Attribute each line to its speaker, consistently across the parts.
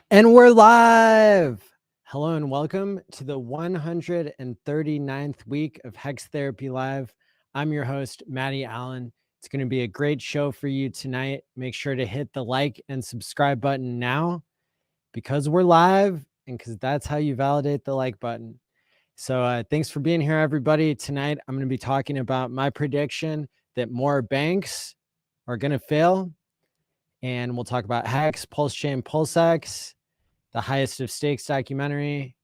Speaker 1: And we're live. Hello and welcome to the 139th week of HEX Therapy Live. I'm your host, ALLin. It's going to be a great show for you tonight. Make sure to hit the like and subscribe button now because we're live and because that's how you validate the like button. So thanks for being here, everybody. Tonight, I'm going to be talking about my prediction that more banks are going to fail. And we'll talk about HEX, Pulse Chain, PulseX, the Highest of Stakes documentary,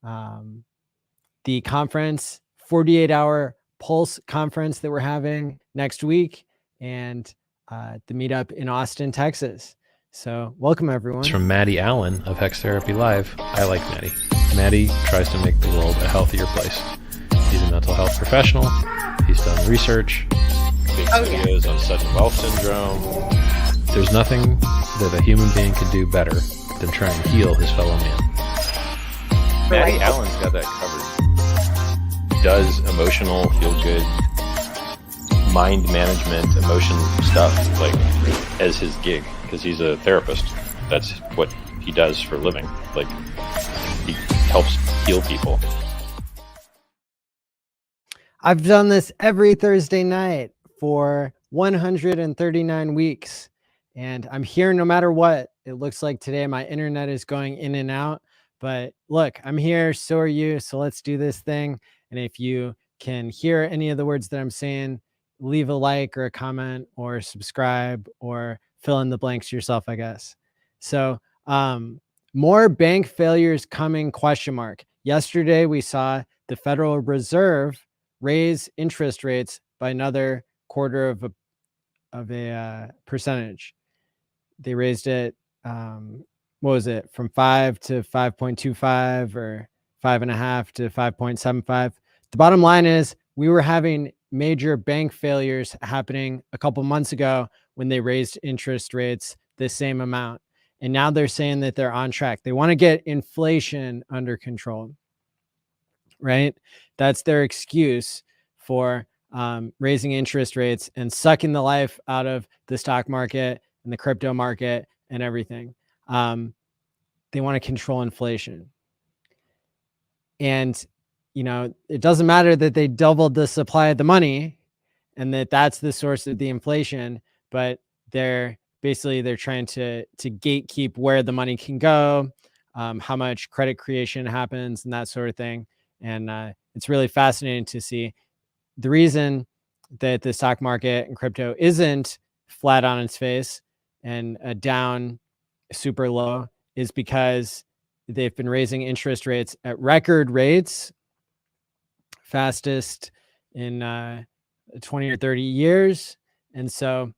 Speaker 1: the conference, 48-hour Pulse conference that we're having next week, and the meetup in Austin, Texas. So welcome, everyone.
Speaker 2: It's from ALLin of HEX Therapy Live. I like Maddie. Maddie tries to make the world a healthier place. He's a mental health professional. He's done research.
Speaker 3: Big videos on sudden wealth syndrome.
Speaker 2: There's nothing that a human being could do better than try and heal his fellow man.
Speaker 3: ALLin's got that covered. Does emotional, feel-good, mind management, emotion stuff like as his gig because he's a therapist. That's what he does for a living. Like he helps heal people.
Speaker 1: I've done this every Thursday night for 139 weeks, and I'm here no matter what. It looks like today my internet is going in and out, but look, I'm here, so are you, so let's do this thing. And if you can hear any of the words that I'm saying, leave a like or a comment or subscribe or fill in the blanks yourself, I guess. So more bank failures coming, ? Yesterday, we saw the Federal Reserve raise interest rates by another quarter of a percentage. They raised it, what was it, from 5 to 5.25 or 5.5 to 5.75. The bottom line is we were having major bank failures happening a couple months ago when they raised interest rates the same amount. And now they're saying that they're on track. They want to get inflation under control, right? That's their excuse for raising interest rates and sucking the life out of the stock market and the crypto market and everything. They want to control inflation. And, you know, it doesn't matter that they doubled the supply of the money and that that's the source of the inflation, but they're trying to gatekeep where the money can go, how much credit creation happens and that sort of thing. And it's really fascinating to see. The reason that the stock market and crypto isn't flat on its face and down super low is because they've been raising interest rates at record rates, fastest in 20 or 30 years. And so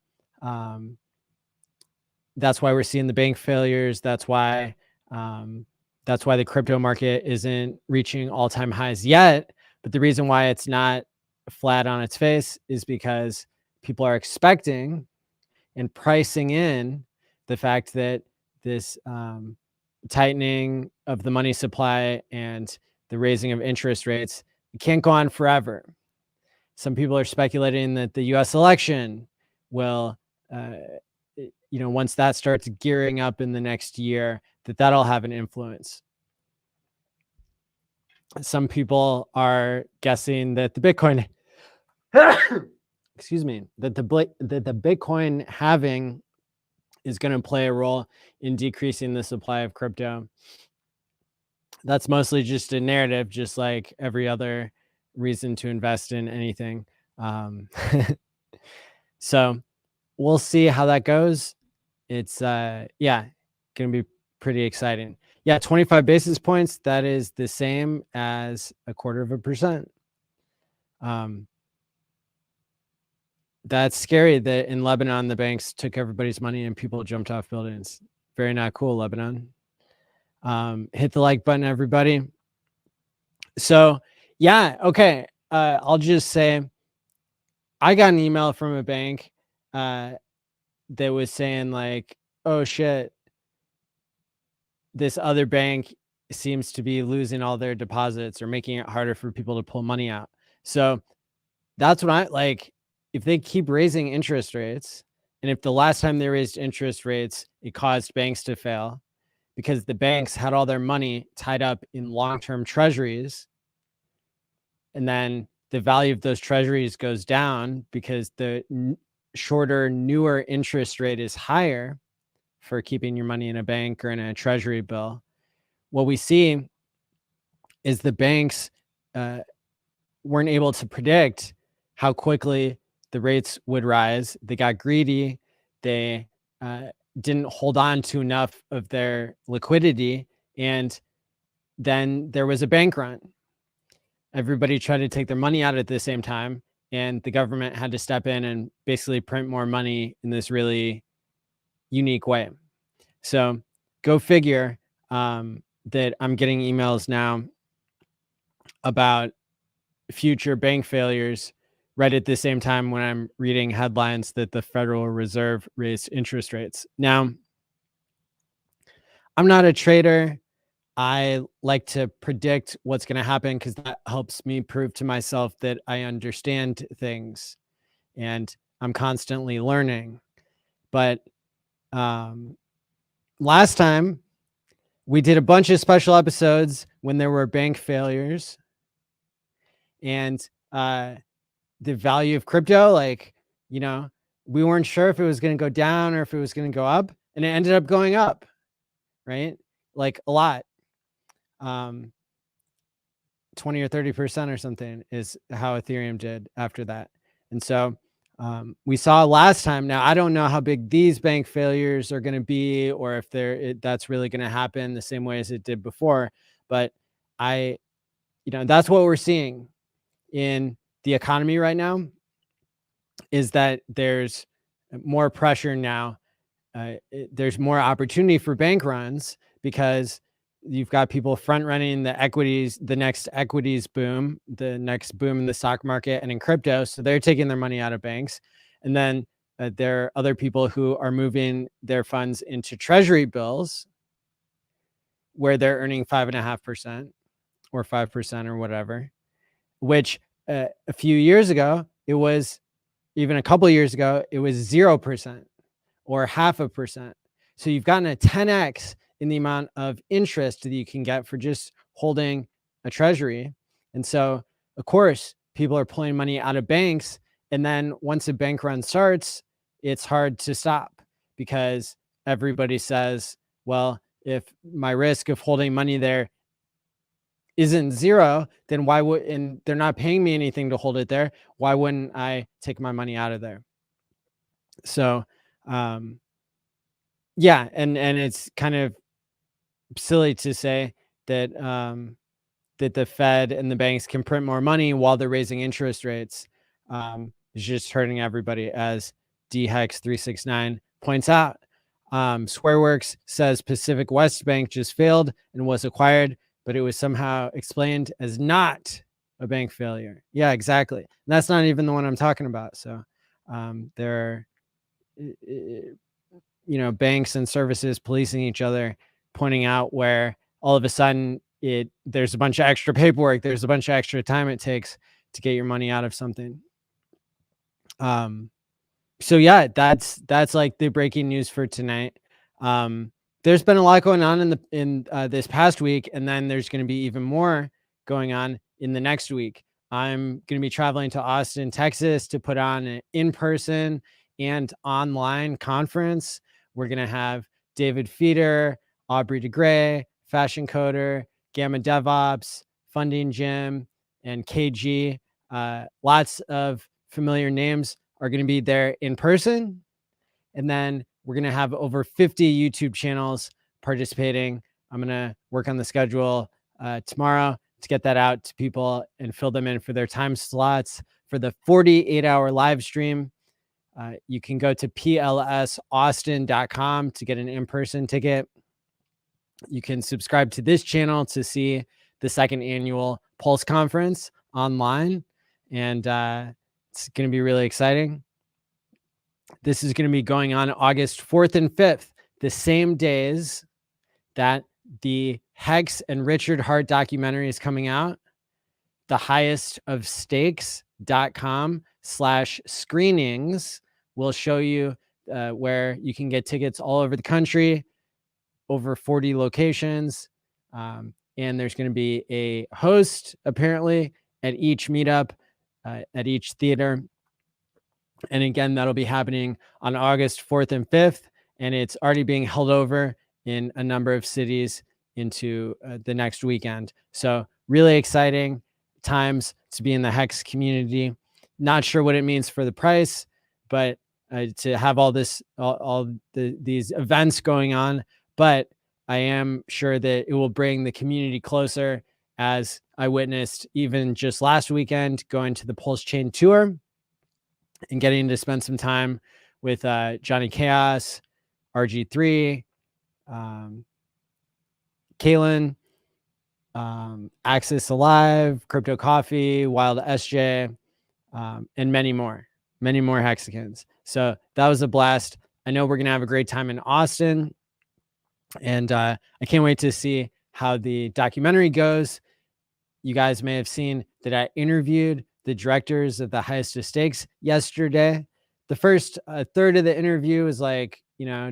Speaker 1: that's why we're seeing the bank failures. That's why the crypto market isn't reaching all-time highs yet. But the reason why it's not flat on its face is because people are expecting and pricing in the fact that this tightening of the money supply and the raising of interest rates, it can't go on forever. Some people are speculating that the US election will, once that starts gearing up in the next year, that'll have an influence. Some people are guessing that the Bitcoin, excuse me, that the Bitcoin halving is going to play a role in decreasing the supply of crypto. That's mostly just a narrative, just like every other reason to invest in anything. So we'll see how that goes. It's going to be pretty exciting. 25 basis points, that is the same as 0.25%. That's scary that in Lebanon, the banks took everybody's money and people jumped off buildings. Very not cool, Lebanon. Hit the like button, everybody. So, okay. I'll just say I got an email from a bank that was saying like, oh shit, this other bank seems to be losing all their deposits or making it harder for people to pull money out. So that's what I like. If they keep raising interest rates, and if the last time they raised interest rates, it caused banks to fail because the banks had all their money tied up in long-term treasuries. And then the value of those treasuries goes down because the shorter, newer interest rate is higher for keeping your money in a bank or in a treasury bill. What we see is the banks weren't able to predict how quickly the rates would rise. They got greedy. They didn't hold on to enough of their liquidity. And then there was a bank run. Everybody tried to take their money out at the same time, and the government had to step in and basically print more money in this really unique way. So go figure that I'm getting emails now about future bank failures right at the same time when I'm reading headlines that the Federal Reserve raised interest rates. Now, I'm not a trader. I like to predict what's going to happen because that helps me prove to myself that I understand things, and I'm constantly learning. But last time we did a bunch of special episodes when there were bank failures, and the value of crypto, like, you know, we weren't sure if it was going to go down or if it was going to go up, and it ended up going up, right? Like a lot. 20 or 30% or something is how Ethereum did after that. And so we saw last time. Now, I don't know how big these bank failures are going to be, or if that's really going to happen the same way as it did before. But that's what we're seeing in the economy right now, is that there's more pressure now. There's more opportunity for bank runs because you've got people front running the next equities boom, the next boom in the stock market and in crypto. So they're taking their money out of banks. And then there are other people who are moving their funds into treasury bills where they're earning 5.5% or 5% or whatever, which a few years ago, even a couple of years ago, it was 0% or 0.5%. So you've gotten a 10x in the amount of interest that you can get for just holding a treasury. And so, of course, people are pulling money out of banks. And then once a bank run starts, it's hard to stop because everybody says, well, if my risk of holding money there isn't zero, then and they're not paying me anything to hold it there, why wouldn't I take my money out of there? So, yeah, and it's kind of silly to say that that the Fed and the banks can print more money while they're raising interest rates. It's just hurting everybody, as DHEX 369 points out. Squareworks says Pacific West Bank just failed and was acquired, but it was somehow explained as not a bank failure. Yeah, exactly. And that's not even the one I'm talking about. So there are, banks and services policing each other, pointing out where all of a sudden there's a bunch of extra paperwork, there's a bunch of extra time it takes to get your money out of something. So yeah, that's like the breaking news for tonight. There's been a lot going on in this past week, and then there's going to be even more going on in the next week. I'm going to be traveling to Austin, Texas to put on an in-person and online conference. We're going to have David Feeder, Aubrey DeGray, Fashion Coder, Gamma DevOps, Funding Jim, and KG. Lots of familiar names are going to be there in person. And then we're going to have over 50 YouTube channels participating. I'm going to work on the schedule tomorrow to get that out to people and fill them in for their time slots for the 48-hour live stream. You can go to plsaustin.com to get an in-person ticket. You can subscribe to this channel to see the second annual Pulse Conference online. And it's going to be really exciting. This is going to be going on August 4th and 5th, the same days that the HEX and Richard Hart documentary is coming out. The highestofstakes.com/screenings will show you where you can get tickets all over the country. over 40 locations. And there's going to be a host apparently at each meetup, at each theater. And again, that'll be happening on August 4th and 5th. And it's already being held over in a number of cities into the next weekend. So really exciting times to be in the HEX community. Not sure what it means for the price, but to have all these events going on. But I am sure that it will bring the community closer, as I witnessed even just last weekend going to the Pulse Chain tour and getting to spend some time with Johnny Chaos, RG3, ALLin, Axis Alive, Crypto Coffee, Wild SJ, and many more Hexicans. So that was a blast. I know we're going to have a great time in Austin, and I can't wait to see how the documentary goes. You guys may have seen that I interviewed the directors of the Highest of Stakes yesterday. The first third of the interview was like,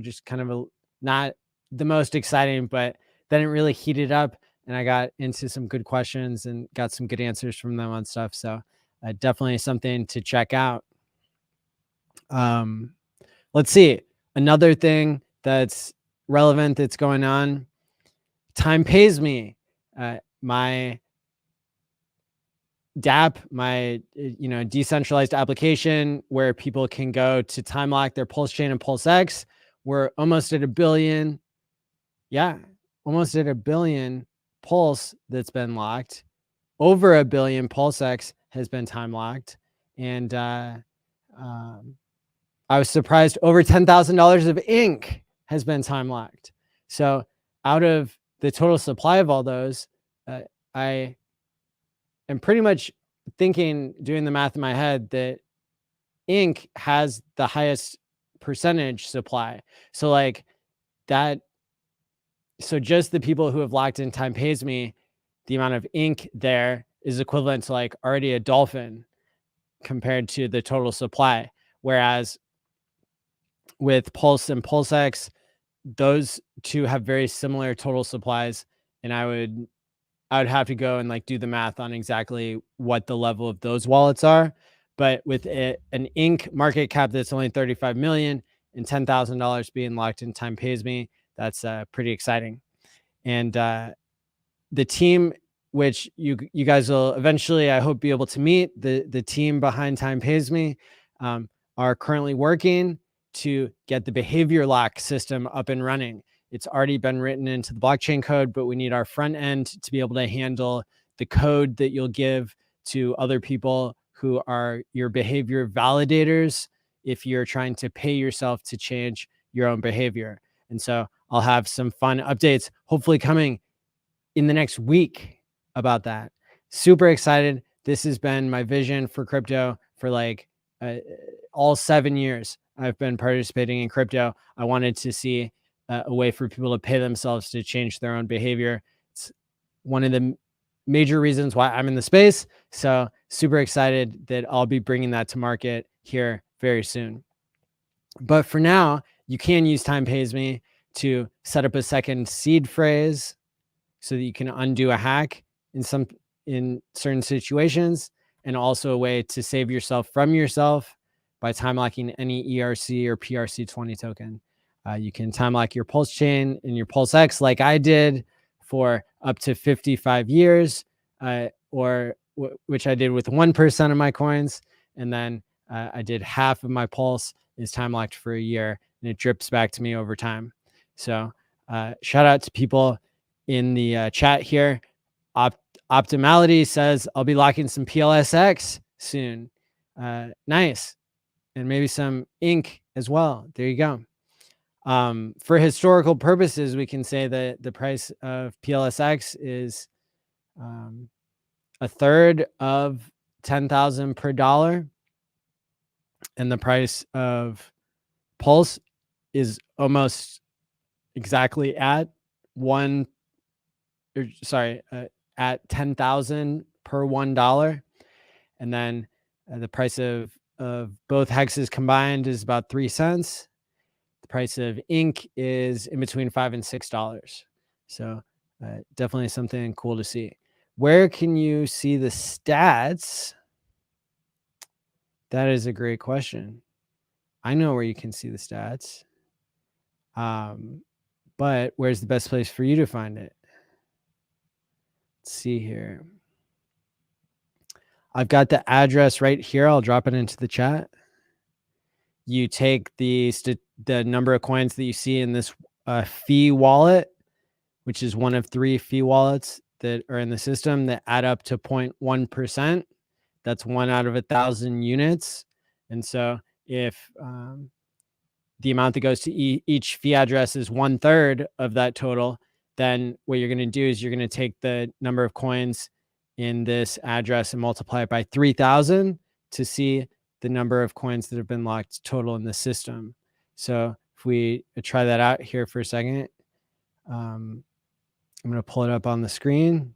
Speaker 1: just kind of not the most exciting, but then it really heated up and I got into some good questions and got some good answers from them on stuff. So definitely something to check out. Let's see. Another thing that's relevant that's going on. Time Pays Me. My DApp, my decentralized application where people can go to time lock their Pulse Chain and Pulse X. We're almost at 1 billion. Yeah, almost at 1 billion Pulse that's been locked. Over 1 billion Pulse X has been time locked. And I was surprised over $10,000 of ink has been time locked. So out of the total supply of all those, I am pretty much thinking, doing the math in my head, that ink has the highest percentage supply. So like that. So just the people who have locked in Time Pays Me, the amount of ink there is equivalent to like already a dolphin compared to the total supply. Whereas with Pulse and PulseX, those two have very similar total supplies. And I would have to go and like do the math on exactly what the level of those wallets are. But with an ink market cap that's only 35 million and $10,000 being locked in Time Pays Me, that's pretty exciting. And the team, which you guys will eventually, I hope, be able to meet, the team behind Time Pays Me, are currently working to get the behavior lock system up and running. It's already been written into the blockchain code, but we need our front end to be able to handle the code that you'll give to other people who are your behavior validators if you're trying to pay yourself to change your own behavior. And so I'll have some fun updates, hopefully coming in the next week about that. Super excited. This has been my vision for crypto for like all 7 years I've been participating in crypto. I wanted to see a way for people to pay themselves to change their own behavior. It's one of the major reasons why I'm in the space. So super excited that I'll be bringing that to market here very soon. But for now, you can use Time Pays Me to set up a second seed phrase so that you can undo a hack in certain situations, and also a way to save yourself from yourself by time locking any ERC or PRC20 token. You can time lock your Pulse Chain and your Pulse X like I did for up to 55 years, which I did with 1% of my coins. And then I did half of my Pulse is time locked for a year, and it drips back to me over time. So shout out to people in the chat here. Optimality says, I'll be locking some PLSX soon. Nice. And maybe some ink as well. There you go. For historical purposes, we can say that the price of PLSX is a third of 10,000 per dollar. And the price of Pulse is almost exactly at at 10,000 per $1. And then the price of both hexes combined is about 3 cents. The price of ink is in between $5 and $6. So definitely something cool to see. Where can you see the stats? That is a great question. I know where you can see the stats. But where's the best place for you to find it? Let's see here. I've got the address right here. I'll drop it into the chat. You take the number of coins that you see in this fee wallet, which is one of 3 fee wallets that are in the system that add up to 0.1%. That's 1 out of 1,000 units. And so if the amount that goes to each fee address is 1/3 of that total, then what you're going to do is you're going to take the number of coins in this address and multiply it by 3,000 to see the number of coins that have been locked total in the system. So if we try that out here for a second, I'm going to pull it up on the screen.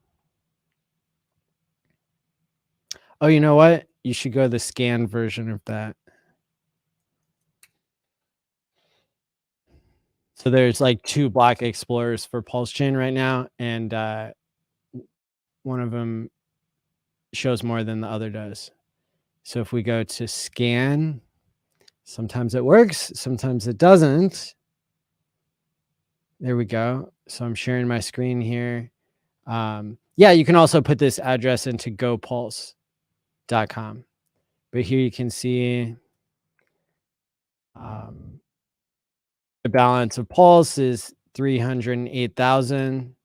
Speaker 1: Oh, you know what? You should go to the scan version of that. So there's like 2 block explorers for Pulse Chain right now, and one of them shows more than the other does. So if we go to scan, sometimes it works, sometimes it doesn't. There we go. So I'm sharing my screen here. Yeah, you can also put this address into gopulse.com. But here you can see the balance of Pulse is 308,000.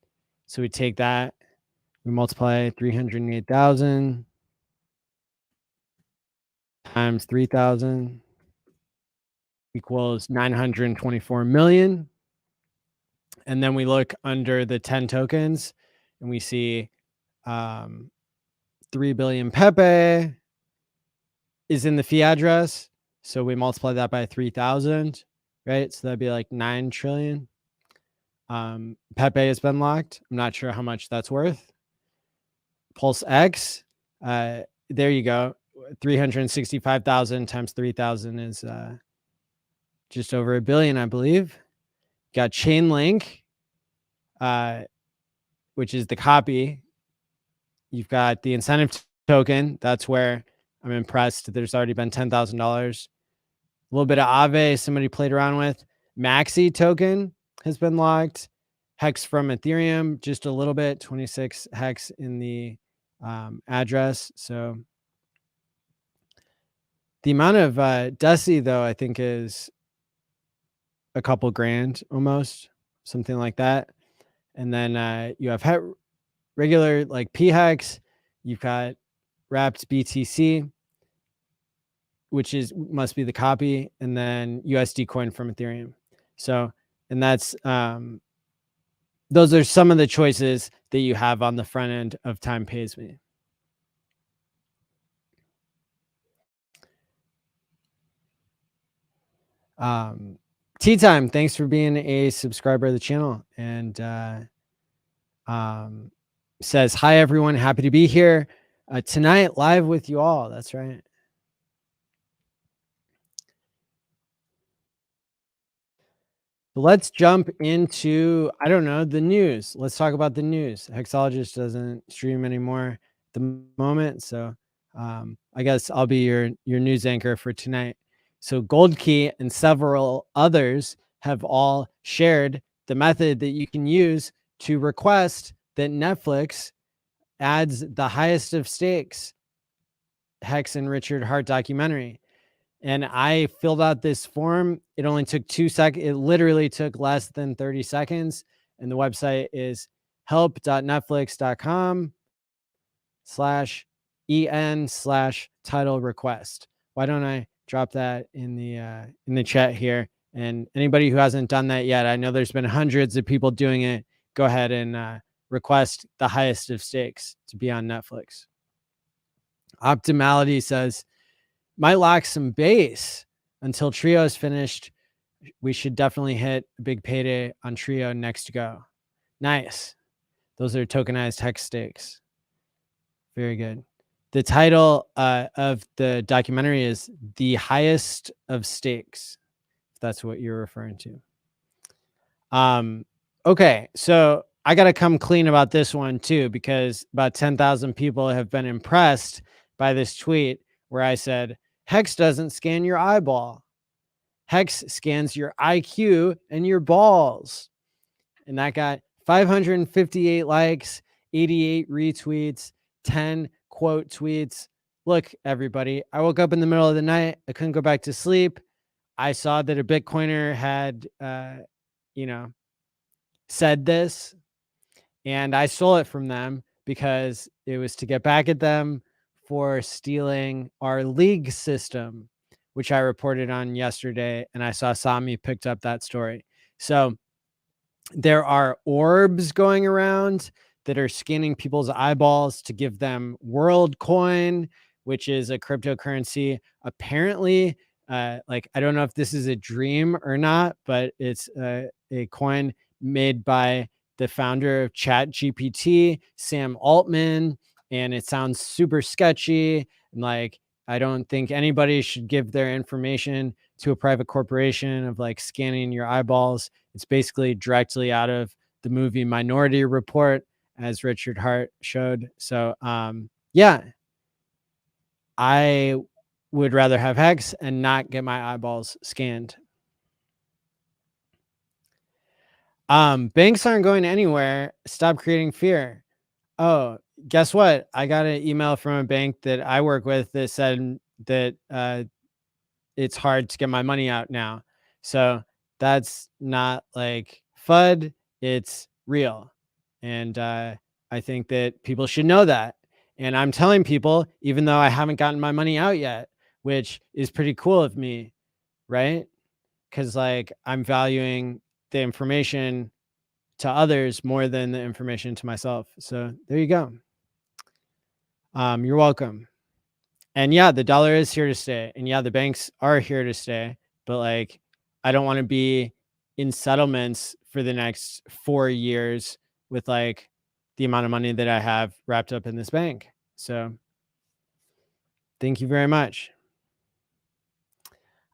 Speaker 1: So we take that, we multiply 308,000 times 3,000 equals 924 million. And then we look under the 10 tokens and we see 3 billion Pepe is in the fee address. So we multiply that by 3,000, right? So that'd be like 9 trillion. Pepe has been locked. I'm not sure how much that's worth. Pulse X, there you go. 365,000 times 3,000 is just over $1 billion, I believe. Got Chainlink, which is the copy. You've got the incentive token. That's where I'm impressed. There's already been $10,000. A little bit of Aave somebody played around with. Maxi token has been locked. Hex from Ethereum, just a little bit. 26 hex in the address. So the amount of Dusty, though, I think is a couple grand almost, something like that. And then you have regular like PHEX. You've got wrapped BTC, which must be the copy, and then USD coin from Ethereum. So, and that's those are some of the choices that you have on the front end of Time Pays Me. Tea Time, thanks for being a subscriber of the channel, and says, hi everyone, happy to be here tonight live with you all. That's right. Let's jump into, I don't know, the news. Let's talk about the news. Hexologist doesn't stream anymore at the moment, so I guess I'll be your news anchor for tonight. So Gold Key and several others have all shared the method that you can use to request that Netflix adds the highest of stakes Hex and Richard Hart documentary. And I filled out this form. It only took 2 seconds. It literally took less than 30 seconds. And the website is help.netflix.com/en/title request. Why don't I drop that in the chat here? And anybody who hasn't done that yet, I know there's been hundreds of people doing it. Go ahead and request the highest of stakes to be on Netflix. Optimality says, might lock some base until Trio is finished. We should definitely hit a big payday on Trio next go. Nice. Those are tokenized hex stakes. Very good. The title of the documentary is The Highest of Stakes. if that's what you're referring to. Okay, so I got to come clean about this one too, because about 10,000 people have been impressed by this tweet where I said, HEX doesn't scan your eyeball. HEX scans your IQ and your balls. And that got 558 likes, 88 retweets, 10 quote tweets. Look, everybody, I woke up in the middle of the night. I couldn't go back to sleep. I saw that a Bitcoiner had, said this, and I stole it from them because it was to get back at them for stealing our league system, which I reported on yesterday, and I saw Sami picked up that story. So there are orbs going around that are scanning people's eyeballs to give them world coin, which is a cryptocurrency. Apparently, I don't know if this is a dream or not, but it's a coin made by the founder of ChatGPT, Sam Altman, and it sounds super sketchy. And I don't think anybody should give their information to a private corporation of scanning your eyeballs. It's basically directly out of the movie Minority Report, as Richard Hart showed. So yeah, I would rather have HEX and not get my eyeballs scanned. Banks aren't going anywhere. Stop creating fear. Oh, guess what? I got an email from a bank that I work with that said that it's hard to get my money out now. So that's not FUD, it's real. And I think that people should know that. And I'm telling people, even though I haven't gotten my money out yet, which is pretty cool of me, right? Because I'm valuing the information to others more than the information to myself. So there you go. You're welcome. And yeah, the dollar is here to stay. And yeah, the banks are here to stay. But I don't want to be in settlements for the next 4 years with the amount of money that I have wrapped up in this bank. So thank you very much.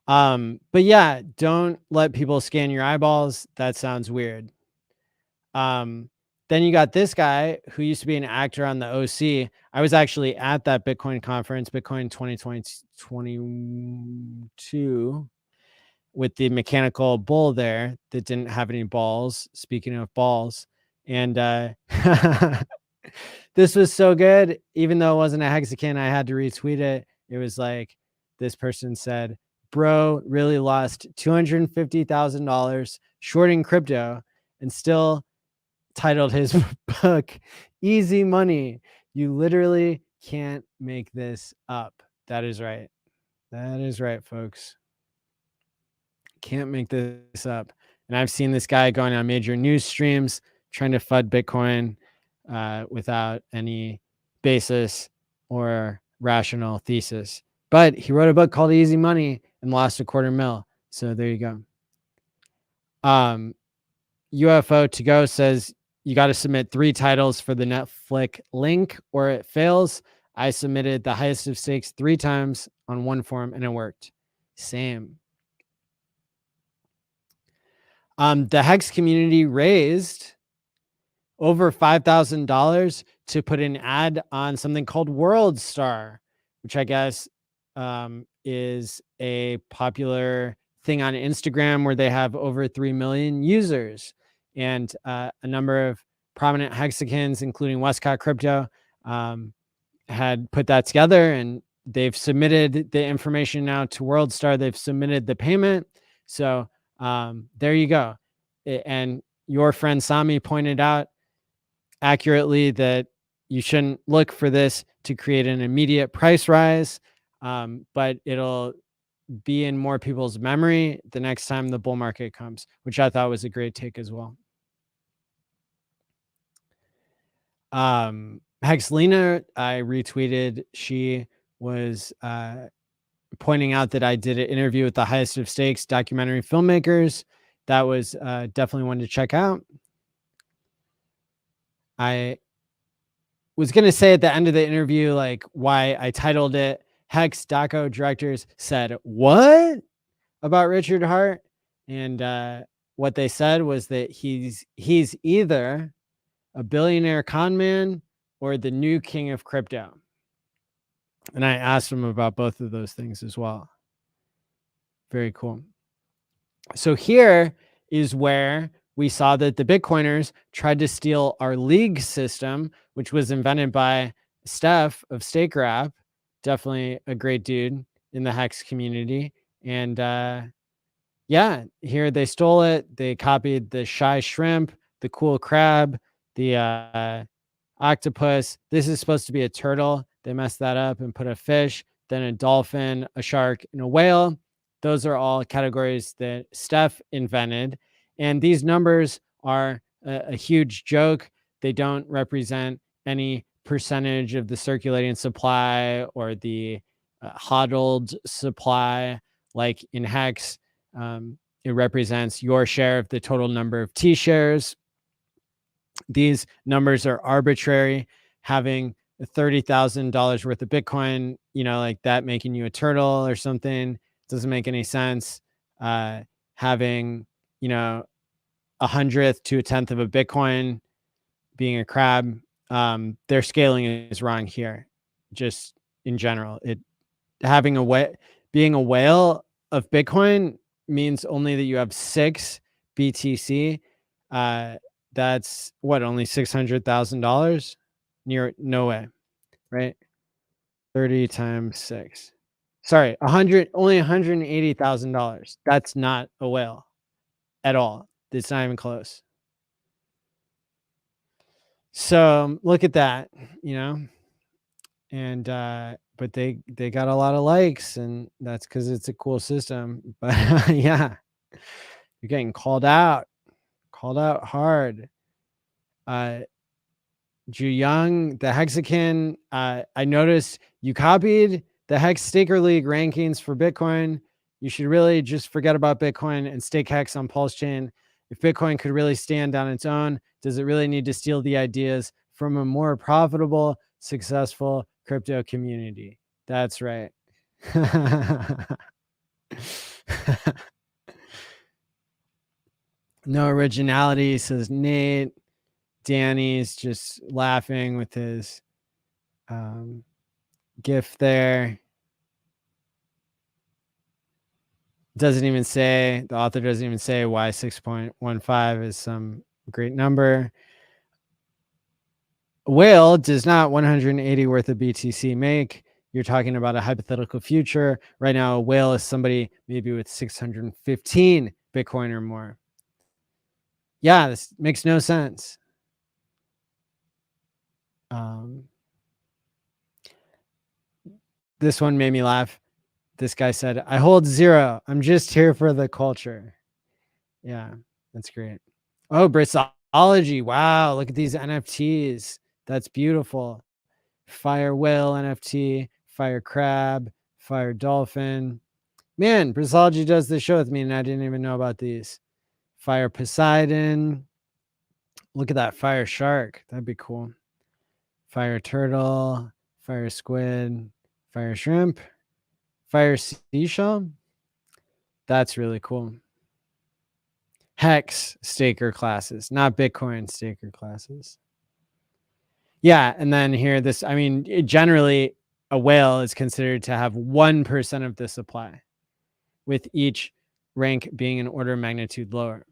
Speaker 1: But yeah, don't let people scan your eyeballs. That sounds weird. Then you got this guy who used to be an actor on the OC. I was actually at that Bitcoin conference, Bitcoin 2022, with the mechanical bull there that didn't have any balls. Speaking of balls. And this was so good. Even though it wasn't a hexagon, I had to retweet it. It was this person said, bro really lost $250,000 shorting crypto and still titled his book Easy Money. You literally can't make this up. That is right. That is right, folks. Can't make this up. And I've seen this guy going on major news streams trying to FUD Bitcoin without any basis or rational thesis. But he wrote a book called Easy Money and lost $250,000. So there you go. UFO to go says you got to submit 3 titles for the Netflix link or it fails. I submitted the highest of stakes 3 times on one form and it worked. Same. The HEX community raised over $5,000 to put an ad on something called World Star, which I guess is a popular thing on Instagram where they have over 3 million users. And a number of prominent hexagons, including Westcott Crypto, had put that together, and they've submitted the information now to WorldStar. They've submitted the payment. So there you go. And your friend Sami pointed out accurately that you shouldn't look for this to create an immediate price rise, but it'll be in more people's memory the next time the bull market comes, which I thought was a great take as well. Hexlina, I retweeted. She was pointing out that I did an interview with the highest of stakes documentary filmmakers. That was definitely one to check out. I was going to say at the end of the interview, why I titled it Hex Doco Directors Said What about Richard Hart? And what they said was that he's either a billionaire con man or the new king of crypto. And I asked him about both of those things as well. Very cool. So here is where we saw that the Bitcoiners tried to steal our league system, which was invented by Steph of Staker app. Definitely a great dude in the HEX community. And yeah, here they stole it. They copied the shy shrimp, the cool crab, the octopus. This is supposed to be a turtle. They messed that up and put a fish, then a dolphin, a shark, and a whale. Those are all categories that Steph invented. And these numbers are a huge joke. They don't represent any percentage of the circulating supply or the hodled supply like in HEX. It represents your share of the total number of T shares. These numbers are arbitrary. Having $30,000 worth of Bitcoin, like that making you a turtle or something doesn't make any sense. Having, a 100th to a 10th of a Bitcoin being a crab, their scaling is wrong here. Just in general, being a whale of Bitcoin means only that you have 6 BTC. That's what, only $600,000? No way, right? 30 times 6. Sorry, only $180,000. That's not a whale at all. It's not even close. So look at that, and but they got a lot of likes, and that's because it's a cool system. But yeah, you're getting called out hard. Ju Young, the Hexakin, I noticed you copied the Hex Staker League rankings for Bitcoin. You should really just forget about Bitcoin and stake Hex on Pulse Chain. If Bitcoin could really stand on its own, does it really need to steal the ideas from a more profitable, successful crypto community? That's right. No originality, says Nate. Danny's just laughing with his GIF there. Doesn't even say, the author doesn't even say why 6.15 is some great number. Whale does not 180 worth of BTC make. You're talking about a hypothetical future. Right now, a whale is somebody maybe with 615 Bitcoin or more. Yeah, this makes no sense. This one made me laugh. This guy said, I hold 0. I'm just here for the culture. Yeah, that's great. Oh, Bristology. Wow, look at these NFTs. That's beautiful. Fire whale NFT, fire crab, fire dolphin. Man, Bristology does this show with me, and I didn't even know about these. Fire Poseidon. Look at that fire shark. That'd be cool. Fire turtle, fire squid, fire shrimp, fire seashell. That's really cool. HEX staker classes, not Bitcoin staker classes. Yeah, and then here, generally a whale is considered to have 1% of the supply, with each rank being an order of magnitude lower.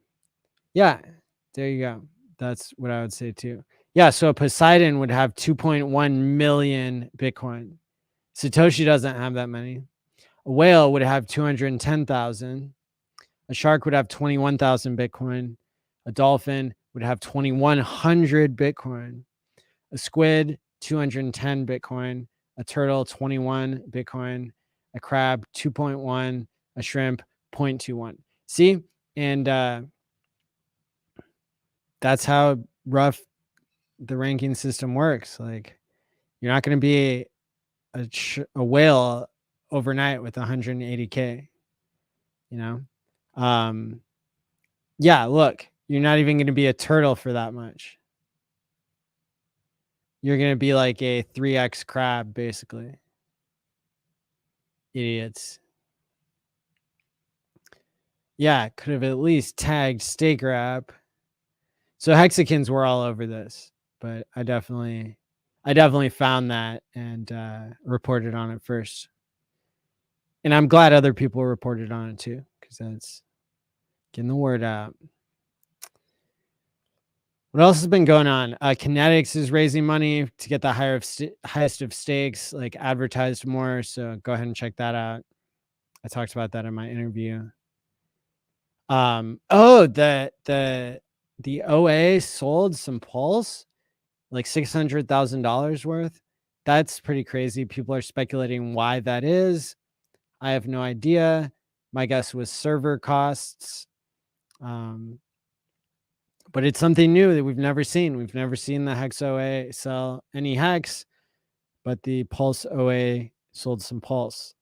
Speaker 1: Yeah, there you go. That's what I would say too. Yeah, so Poseidon would have 2.1 million Bitcoin. Satoshi doesn't have that many. A whale would have 210,000. A shark would have 21,000 Bitcoin. A dolphin would have 2,100 Bitcoin. A squid, 210 Bitcoin. A turtle, 21 Bitcoin. A crab, 2.1. A shrimp, 0.21. See? And that's how rough the ranking system works. Like, you're not going to be a whale overnight with 180K, yeah, look, you're not even going to be a turtle for that much. You're going to be like a 3x crab, basically. Idiots. Yeah, could have at least tagged Steak Wrap. So Hexicans were all over this, but I definitely found that and reported on it first. And I'm glad other people reported on it too, because that's getting the word out. What else has been going on? Kinetics is raising money to get the highest of stakes, like advertised more. So go ahead and check that out. I talked about that in my interview. Oh, the OA sold some pulls, like $600,000 worth. That's pretty crazy. People are speculating why that is. I have no idea. My guess was server costs. But it's something new that we've never seen. We've never seen the Hex OA sell any Hex, but the Pulse OA sold some Pulse.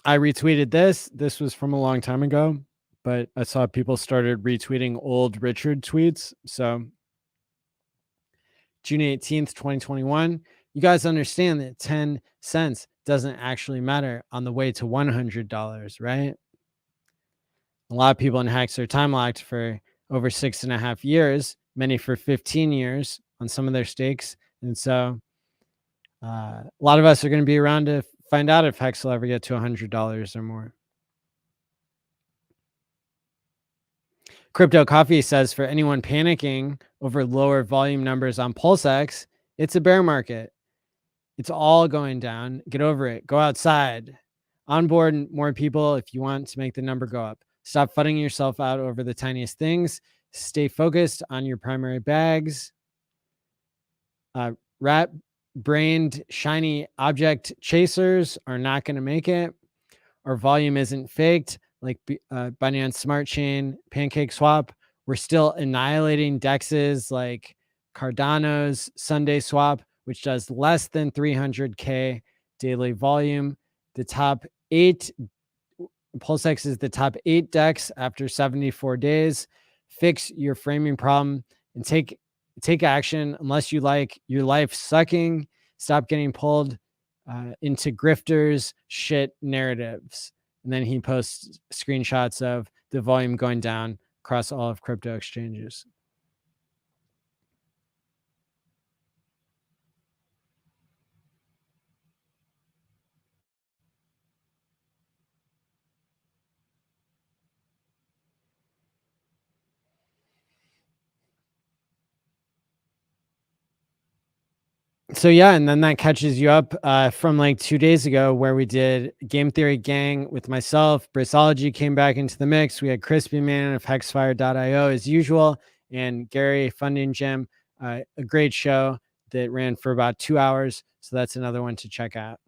Speaker 1: I retweeted this. This was from a long time ago, but I saw people started retweeting old Richard tweets. So June 18th, 2021. You guys understand that 10 cents doesn't actually matter on the way to $100, right? A lot of people in Hex are time locked for over 6.5 years, many for 15 years on some of their stakes. And so a lot of us are going to be around to find out if Hex will ever get to $100 or more. Crypto Coffee says for anyone panicking over lower volume numbers on PulseX, it's a bear market. It's all going down. Get over it. Go outside. Onboard more people if you want to make the number go up. Stop fudding yourself out over the tiniest things. Stay focused on your primary bags. Rat-brained, shiny object chasers are not going to make it. Our volume isn't faked like Binance Smart Chain, Pancake Swap. We're still annihilating dexes like Cardano's Sunday Swap, which does less than 300K daily volume. The top 8, PulseX is the top 8 DEX after 74 days. Fix your framing problem and take action unless you like your life sucking. Stop getting pulled into grifters shit narratives. And then he posts screenshots of the volume going down across all of crypto exchanges. So yeah, and then that catches you up from like 2 days ago where we did Game Theory Gang with myself. Bracology came back into the mix. We had Crispy Man of Hexfire.io as usual, and Gary Funding Gym. A great show that ran for about 2 hours. So that's another one to check out.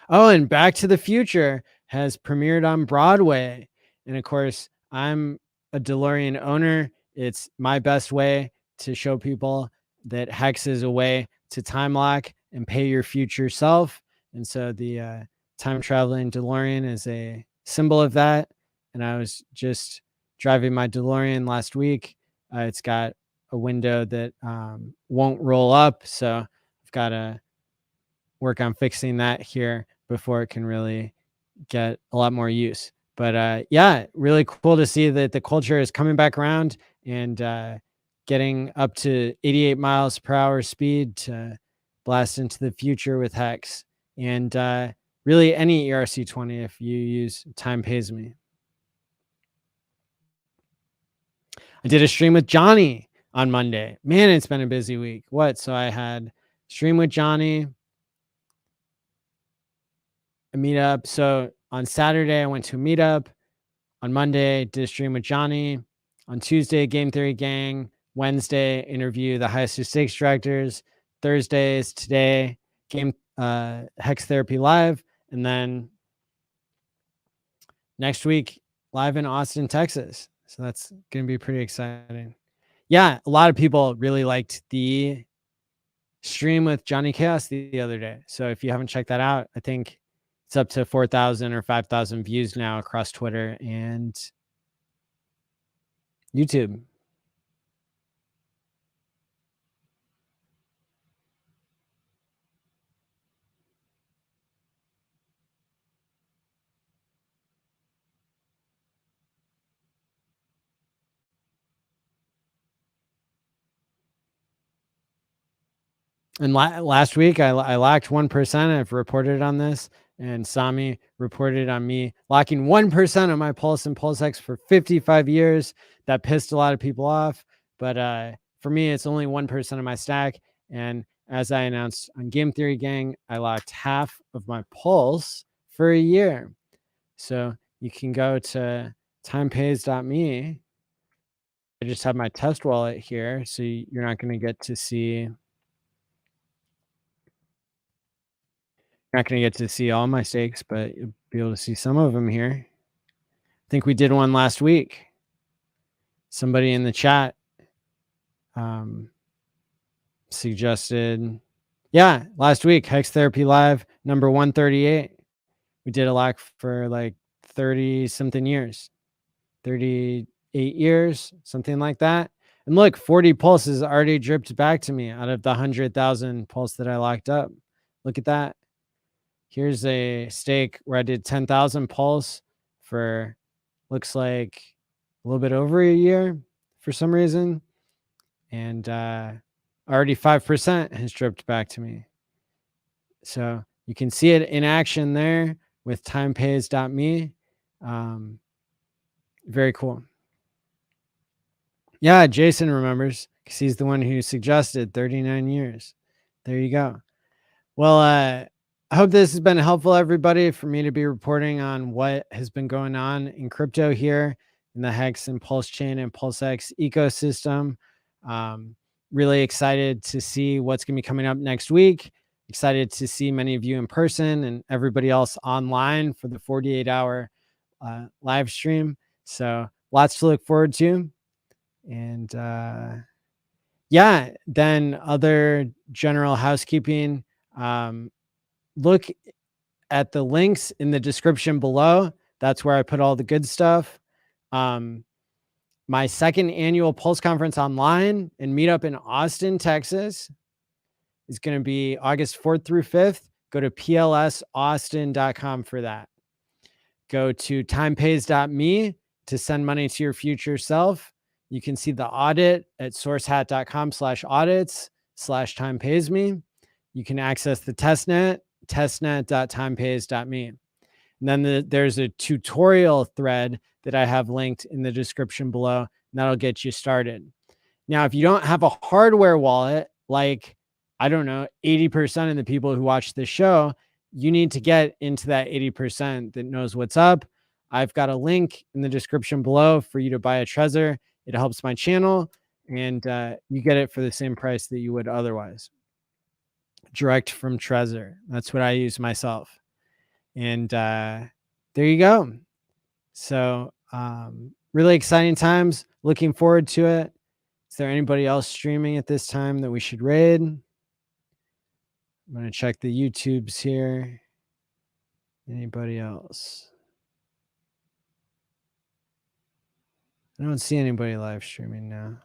Speaker 1: Oh, and Back to the Future has premiered on Broadway. And of course, I'm a DeLorean owner. It's my best way to show people that Hex is a way to time lock and pay your future self. And so the time traveling DeLorean is a symbol of that. And I was just driving my DeLorean last week. It's got a window that won't roll up. So I've got to work on fixing that here before it can really get a lot more use. But yeah, really cool to see that the culture is coming back around and getting up to 88 miles per hour speed to blast into the future with Hex. And really any ERC20 if you use Time Pays Me. I did a stream with Johnny on Monday. Man, it's been a busy week. So I had stream with Johnny, a meetup. So on Saturday, I went to a meetup. On Monday, did a stream with Johnny. On Tuesday, Game Theory Gang. Wednesday, interview the highest stakes directors. Thursday is today, Hex Therapy Live. And then next week, live in Austin, Texas. So that's going to be pretty exciting. Yeah, a lot of people really liked the stream with Johnny Chaos the other day. So if you haven't checked that out, I think it's up to 4,000 or 5,000 views now across Twitter and YouTube. And last week I lacked 1%. I've reported on this, and Sami reported on me locking 1% of my Pulse and PulseX for 55 years. That pissed a lot of people off, but for me, it's only 1% of my stack. And as I announced on Game Theory Gang, I locked half of my Pulse for a year. So you can go to timepays.me. I just have my test wallet here, so you're not going to get to see. Not going to get to see all my stakes, but you'll be able to see some of them here. I think we did one last week. Somebody in the chat suggested, yeah, last week, Hex Therapy Live, number 138. We did a lock for like 30 something years, 38 years, something like that. And look, 40 pulses already dripped back to me out of the 100,000 pulse that I locked up. Look at that. Here's a stake where I did 10,000 pulse for, looks like a little bit over a year for some reason. And already 5% has dripped back to me. So you can see it in action there with timepays.me. Very cool. Yeah, Jason remembers because he's the one who suggested 39 years. There you go. Well, I hope this has been helpful, everybody, for me to be reporting on what has been going on in crypto here in the Hex and Pulse Chain and PulseX ecosystem. Really excited to see what's going to be coming up next week. Excited to see many of you in person and everybody else online for the 48-hour live stream. So lots to look forward to. And yeah, then other general housekeeping. Look at the links in the description below. That's where I put all the good stuff. My second annual Pulse Conference online and meetup in Austin, Texas is going to be August 4th through 5th. Go to plsaustin.com for that. Go to timepays.me to send money to your future self. You can see the audit at sourcehat.com/audits/timepaysme. You can access the testnet, testnet.timepays.me. And then there's a tutorial thread that I have linked in the description below, and that'll get you started. Now, if you don't have a hardware wallet, like, I don't know, 80% of the people who watch this show, you need to get into that 80% that knows what's up. I've got a link in the description below for you to buy a Trezor. It helps my channel, and you get it for the same price that you would otherwise. Direct from Trezor. That's what I use myself. And there you go. So really exciting times. Looking forward to it. Is there anybody else streaming at this time that we should raid? I'm going to check the YouTubes here. Anybody else? I don't see anybody live streaming now.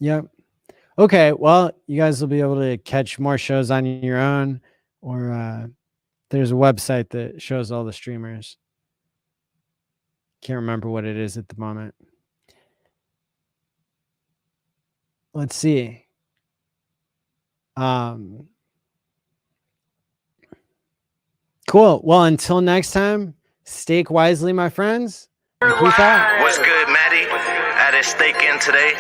Speaker 1: Yep. Okay, well, you guys will be able to catch more shows on your own, or there's a website that shows all the streamers. Can't remember what it is at the moment. Let's see. Cool. Well, until next time, stake wisely, my friends. Peace out.
Speaker 4: What's good, Maddie? Added stake in today.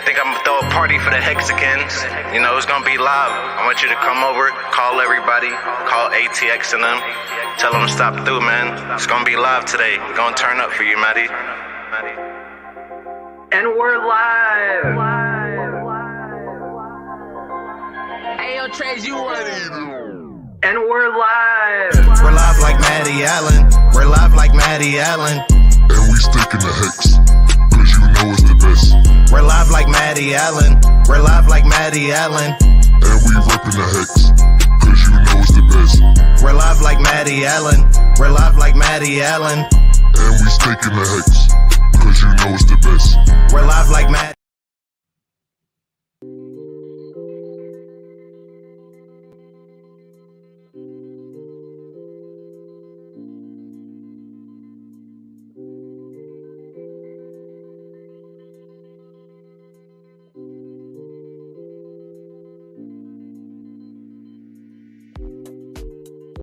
Speaker 4: Think I'm gonna throw a party for the Hexicans. You know, it's gonna be live. I want you to come over, call everybody, call ATX and them. Tell them to stop through, man. It's gonna be live today. We're gonna turn up for you, Maddie. And we're live.
Speaker 5: Hey, yo, Trace, you ready?
Speaker 4: And we're live.
Speaker 5: We're live like Maddie ALLin. We're live like Maddie ALLin.
Speaker 6: And we sticking the Hex, cause you know it's the best.
Speaker 5: We're live like Maddie ALLin. We're live like Maddie ALLin.
Speaker 6: And we reppin' the Hex, cause you know it's the best.
Speaker 5: We're live like Maddie ALLin. We're live like Maddie ALLin.
Speaker 6: And we sticking the Hex, cause you know it's the best.
Speaker 5: We're live like Maddie.